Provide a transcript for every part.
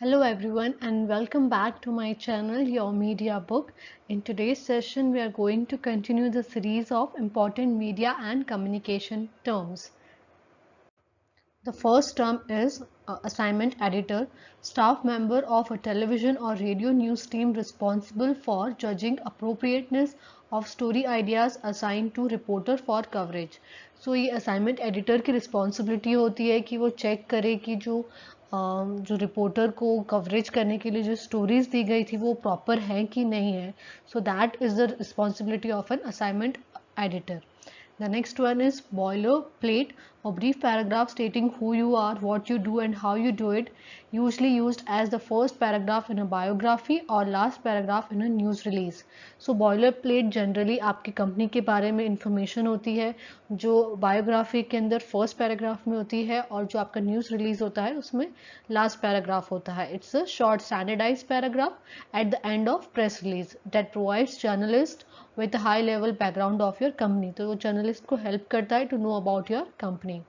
Hello everyone and welcome back to my channel Your Media Book. In today's session we are going to continue the series of important media and communication terms. The first term is assignment editor, staff member of a television or radio news team responsible for judging appropriateness of story ideas assigned to reporter for coverage. So ये assignment editor की responsibility होती है कि वो check करे कि जो reporter को कवरेज करने के लिए जो स्टोरीज दी गई थी वो प्रॉपर है कि नहीं है. So that is the responsibility of an assignment editor. The next one is boilerplate, a brief paragraph stating who you are, what you do and how you do it, usually used as the first paragraph in a biography or last paragraph in a news release. So boilerplate generally आपकी company के बारे में information होती है जो biography के अंदर first paragraph में होती है और जो आपका न्यूज़ रिलीज होता है उसमें लास्ट पैराग्राफ होता है. It's a short standardize paragraph at the end of press release that provides journalist with a high level background of your company. तो वो जर्नलिस्ट को हेल्प करता है to know about your company.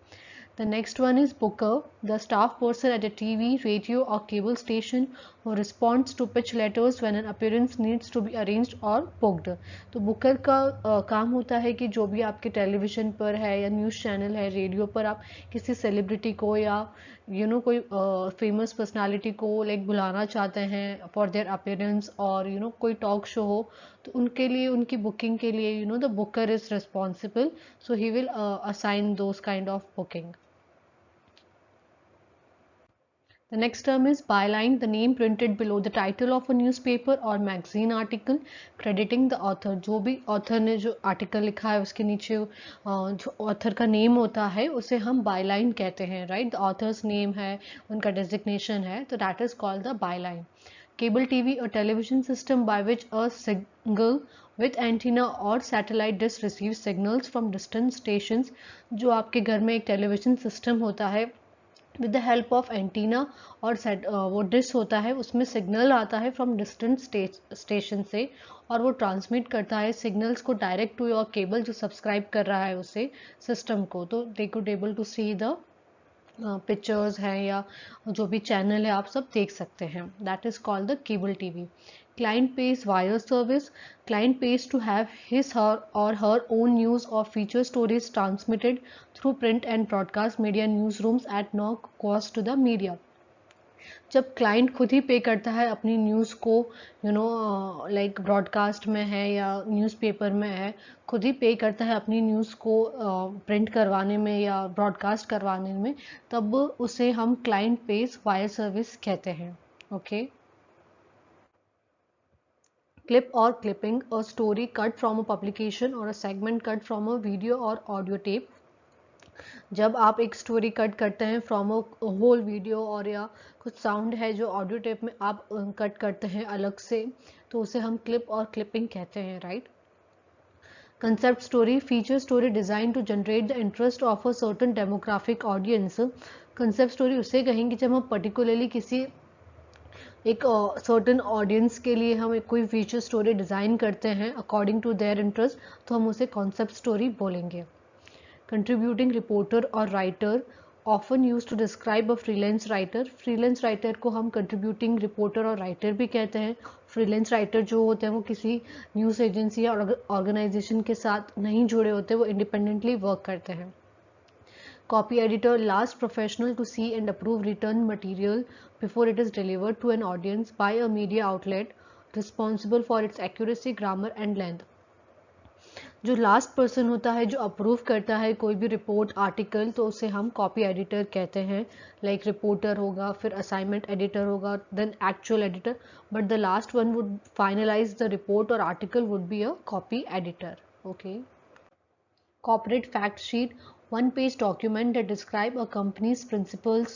The next one is booker, the staff person at a TV, radio or cable station who responds to pitch letters when an appearance needs to be arranged or booked. तो Booker का काम होता है कि जो भी आपके television पर है या न्यूज़ चैनल है, रेडियो पर आप किसी सेलिब्रिटी को या कोई फेमस पर्सनालिटी को लाइक बुलाना चाहते हैं फॉर देयर अपीयरेंस और कोई टॉक शो हो तो उनके लिए उनकी बुकिंग के लिए the Booker is responsible. So he will assign those kind of booking. The next term is byline, the name printed below the title of a newspaper or magazine article, crediting the author. जो भी author ने जो article लिखा है उसके नीचे जो author का name होता है उसे हम byline कहते हैं, right? The author's name है, उनका designation है, तो that is called the byline. Cable TV or television system by which a single with antenna or satellite dish receives signals from distant stations. जो आपके घर में एक television system होता है with the help of antenna और वो dish होता है उसमें सिग्नल आता है फ्रॉम डिस्टेंट स्टेशन से और वो ट्रांसमिट करता है सिग्नल्स को डायरेक्ट टू योर केबल जो सब्सक्राइब कर रहा है उसे सिस्टम को. तो they could able to see the pictures हैं या जो भी चैनल है आप सब देख सकते हैं. That is called the cable TV. Client pays wire service. Client pays to have his or her own news or feature stories transmitted through print and broadcast media newsrooms at no cost to the media. जब client खुद ही पे करता है अपनी news को like broadcast में है या न्यूज़पेपर में है खुद ही पे करता है अपनी न्यूज़ को प्रिंट करवाने में या ब्रॉडकास्ट करवाने में तब उसे हम क्लाइंट पेज वायर सर्विस कहते हैं. Okay. Clip or clipping, a story cut from a publication or a segment cut from a video or audio tape. जब आप एक स्टोरी कट करते हैं फ्रॉम अ होल वीडियो और या कुछ साउंड है जो ऑडियो टेप में आप कट करते हैं अलग से तो उसे हम क्लिप और क्लिपिंग कहते हैं, right. Concept story, feature story design to generate the interest of a certain demographic audience. Concept story उसे कहेंगे जब हम पर्टिकुलरली किसी एक सर्टेन ऑडियंस के लिए हम एक कोई फीचर स्टोरी डिज़ाइन करते हैं अकॉर्डिंग टू देयर इंटरेस्ट तो हम उसे कॉन्सेप्ट स्टोरी बोलेंगे. कंट्रीब्यूटिंग रिपोर्टर और writer, often use to describe a freelance writer. Freelance writer को हम कंट्रीब्यूटिंग रिपोर्टर और राइटर भी कहते हैं. फ्रीलांस राइटर जो होते हैं वो किसी न्यूज़ एजेंसी या ऑर्गेनाइजेशन के साथ नहीं जुड़े होते, वो इंडिपेंडेंटली वर्क करते हैं. Copy editor, last professional to see and approve written material before it is delivered to an audience by a media outlet, responsible for its accuracy, grammar and length. जो last person होता है जो approve करता है कोई भी report article तो उसे हम कॉपी एडिटर कहते हैं. लाइक रिपोर्टर होगा, फिर असाइनमेंट एडिटर होगा, then actual editor, but the last one would finalise the report और article would be a copy editor. Okay. Corporate fact sheet, one-page document that describe a company's principles,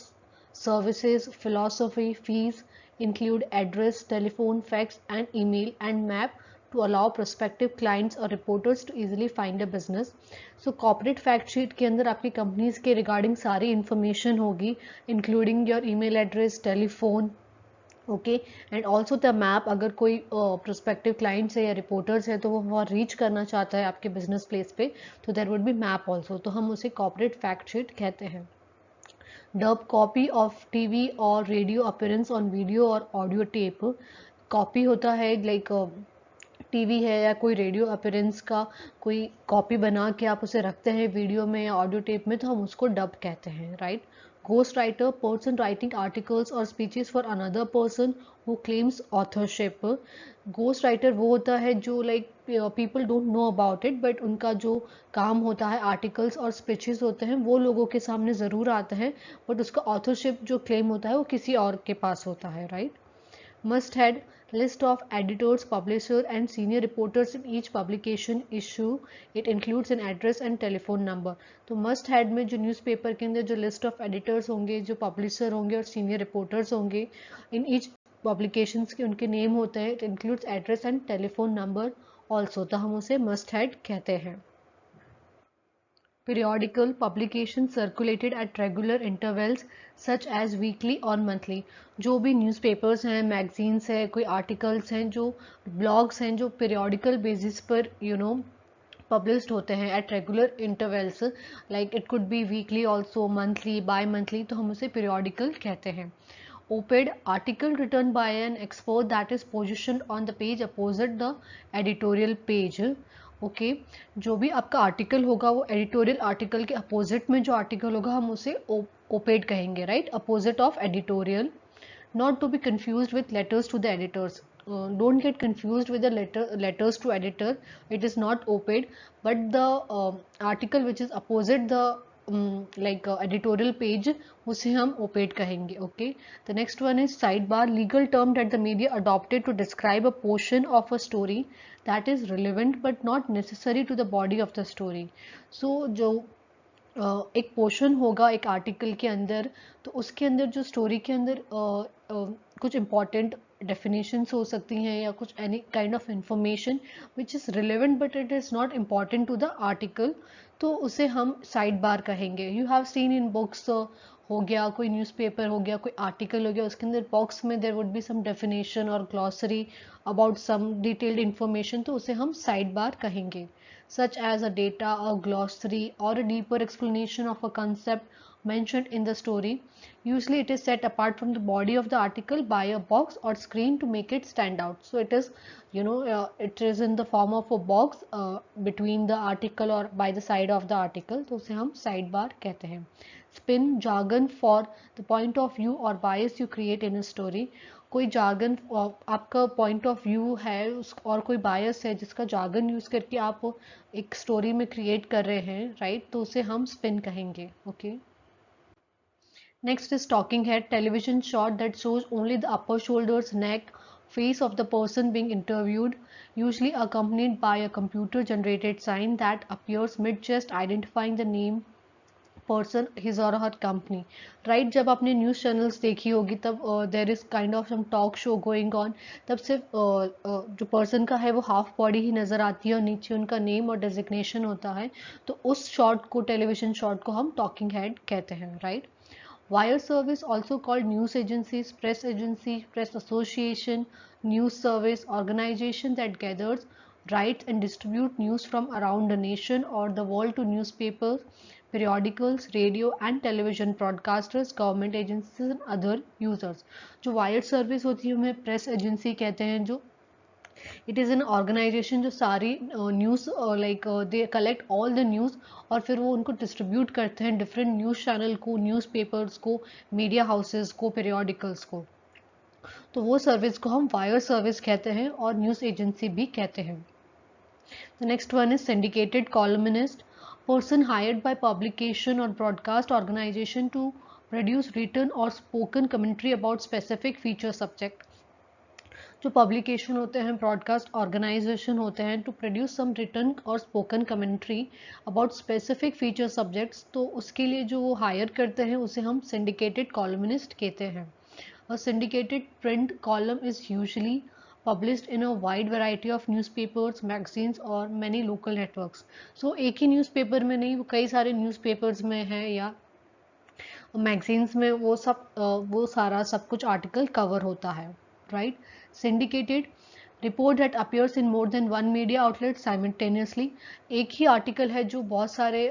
services, philosophy, fees, include address, telephone, fax and email and map to allow prospective clients or reporters to easily find a business. So corporate fact sheet के अंदर आपकी companies के regarding सारी information होगी including your email address, telephone, okay, and also the map. अगर कोई prospective clients है या रिपोर्टर्स है तो वो वहाँ रीच करना चाहता है आपके बिजनेस प्लेस पे तो there would be map also, तो हम उसे कॉर्पोरेट फैक्ट शीट कहते हैं. डब कॉपी ऑफ टीवी और रेडियो अपीयरेंस ऑन वीडियो और ऑडियो टेप। कॉपी होता है लाइक टीवी है या कोई रेडियो अपीयरेंस का कोई कॉपी बना के आप उसे रखते हैं वीडियो में या ऑडियो टेप में, तो हम उसको डब कहते हैं, right. Ghost writer, person writing articles और speeches for another person who claims authorship. Ghost writer वो होता है जो like people don't know about it, but उनका जो काम होता है, आर्टिकल्स और स्पीचेस होते हैं वो लोगों के सामने ज़रूर आते हैं, बट उसका ऑथरशिप जो क्लेम होता है वो किसी और के पास होता है, right. Must had list of editors, publisher and senior reporters in each publication issue. It includes an address and telephone number. तो must had में जो न्यूज़पेपर के अंदर जो लिस्ट ऑफ एडिटर्स होंगे, जो पब्लिशर होंगे और सीनियर रिपोर्टर्स होंगे, इन ईच पब्लिकेशंस के उनके नेम होते हैं. It includes address and telephone number also, तो हम उसे मस्ट हैड कहते हैं. Periodical publication circulated at regular intervals such as weekly or monthly. जो भी न्यूज़पेपर्स हैं, मैगजीन्स हैं, कोई आर्टिकल्स हैं, जो ब्लॉग्स हैं, जो पीरियोडिकल बेसिस पर पब्लिश्ड होते हैं at regular intervals, like it could be weekly also, monthly, by monthly, तो हम उसे पीरियोडिकल कहते हैं. Op-ed article written by an expert that is positioned on the page opposite the editorial page. Okay जो भी आपका आर्टिकल होगा वो एडिटोरियल आर्टिकल के अपोजिट में जो आर्टिकल होगा हम उसे ओपेड कहेंगे, right, opposite of editorial. Not to be confused with letters to the editors. Don't get confused with the letters to editor. It is not op-ed, but the article which is opposite the editorial page, उसे हम op-ed कहेंगे. Okay. The next one is sidebar, legal term that the media adopted to describe a portion of a story that is relevant but not necessary to the body of the story. So जो एक portion होगा एक article के अंदर, तो उसके अंदर जो स्टोरी के अंदर कुछ इम्पॉर्टेंट डेफिनेशंस हो सकती हैं या कुछ any kind of information which is relevant but it is not important to the article, तो उसे हम साइड बार कहेंगे. You have seen in books, हो गया कोई न्यूज़पेपर, हो गया कोई आर्टिकल, हो गया उसके अंदर बॉक्स में there would be some definition और glossary about some detailed information, तो उसे हम साइड बार कहेंगे. Such as a data, a glossary, or a deeper explanation of a concept mentioned in the story. Usually it is set apart from the body of the article by a box or screen to make it stand out. So it is, it is in the form of a box between the article or by the side of the article. तो उसे हम sidebar कहते हैं. Spin, jargon for the point of view or bias you create in a story. कोई jargon आपका point of view है और कोई बायस है जिसका जार्गन यूज करके आप एक स्टोरी में क्रिएट कर रहे हैं, राइट, तो उसे हम स्पिन कहेंगे. Okay. Next is talking head, television shot that shows only the upper shoulders, neck, face of the person being interviewed, usually accompanied by a computer generated sign that appears mid chest identifying the name person, his और हर company, right. जब आपने news channels देखी होगी तब there is kind of some talk show going on, तब सिर्फ जो person का है वो हाफ बॉडी ही नज़र आती है और नीचे उनका नेम और डेजिग्नेशन होता है, तो उस शॉट को, टेलीविजन शॉट को हम टॉकिंग हेड कहते हैं, right. Wire service, also called news agencies, press agency, press association, news service, organization that gathers, writes and distribute news from around the nation or the world to newspapers, periodicals, radio and television broadcasters, government agencies and other users. जो wire service होती है उन्हें press agency कहते हैं. जो it is an organisation जो सारी news they collect all the news और फिर वो उनको डिस्ट्रीब्यूट करते हैं डिफरेंट न्यूज़ चैनल को, न्यूज़पेपर्स को, मीडिया हाउसेस को, पीरियोडिकल्स को, तो वो सर्विस को हम वायर सर्विस कहते हैं और न्यूज़ एजेंसी भी कहते हैं. The next one is syndicated columnist, person hired by publication और broadcast organisation to produce written और spoken commentary about specific feature subject. जो पब्लिकेशन होते हैं, ब्रॉडकास्ट ऑर्गेनाइजेशन होते हैं, टू प्रोड्यूस सम रिटन और spoken commentary about specific feature subjects, तो उसके लिए जो वो हायर करते हैं उसे हम सिंडिकेटेड कॉलमनिस्ट कहते हैं. A syndicated print column is usually published in a wide variety of newspapers, magazines और many local networks. So एक ही न्यूज़पेपर में नहीं, वो कई सारे न्यूज़पेपर्स में है या मैगजीन्स में, वो सारा सब कुछ आर्टिकल कवर होता है, right. Syndicated, report that appears in more than one media outlet simultaneously. एक ही आर्टिकल है जो बहुत सारे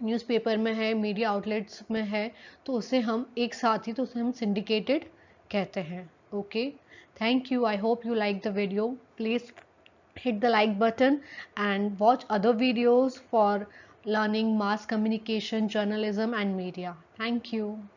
न्यूज़पेपर में है, मीडिया आउटलेट्स में है, तो उसे हम एक साथ ही, तो उसे हम सिंडिकेटेड कहते हैं. Okay, thank you. I hope you like the video. Please hit the like button and watch other videos for learning mass communication, journalism and media. Thank you.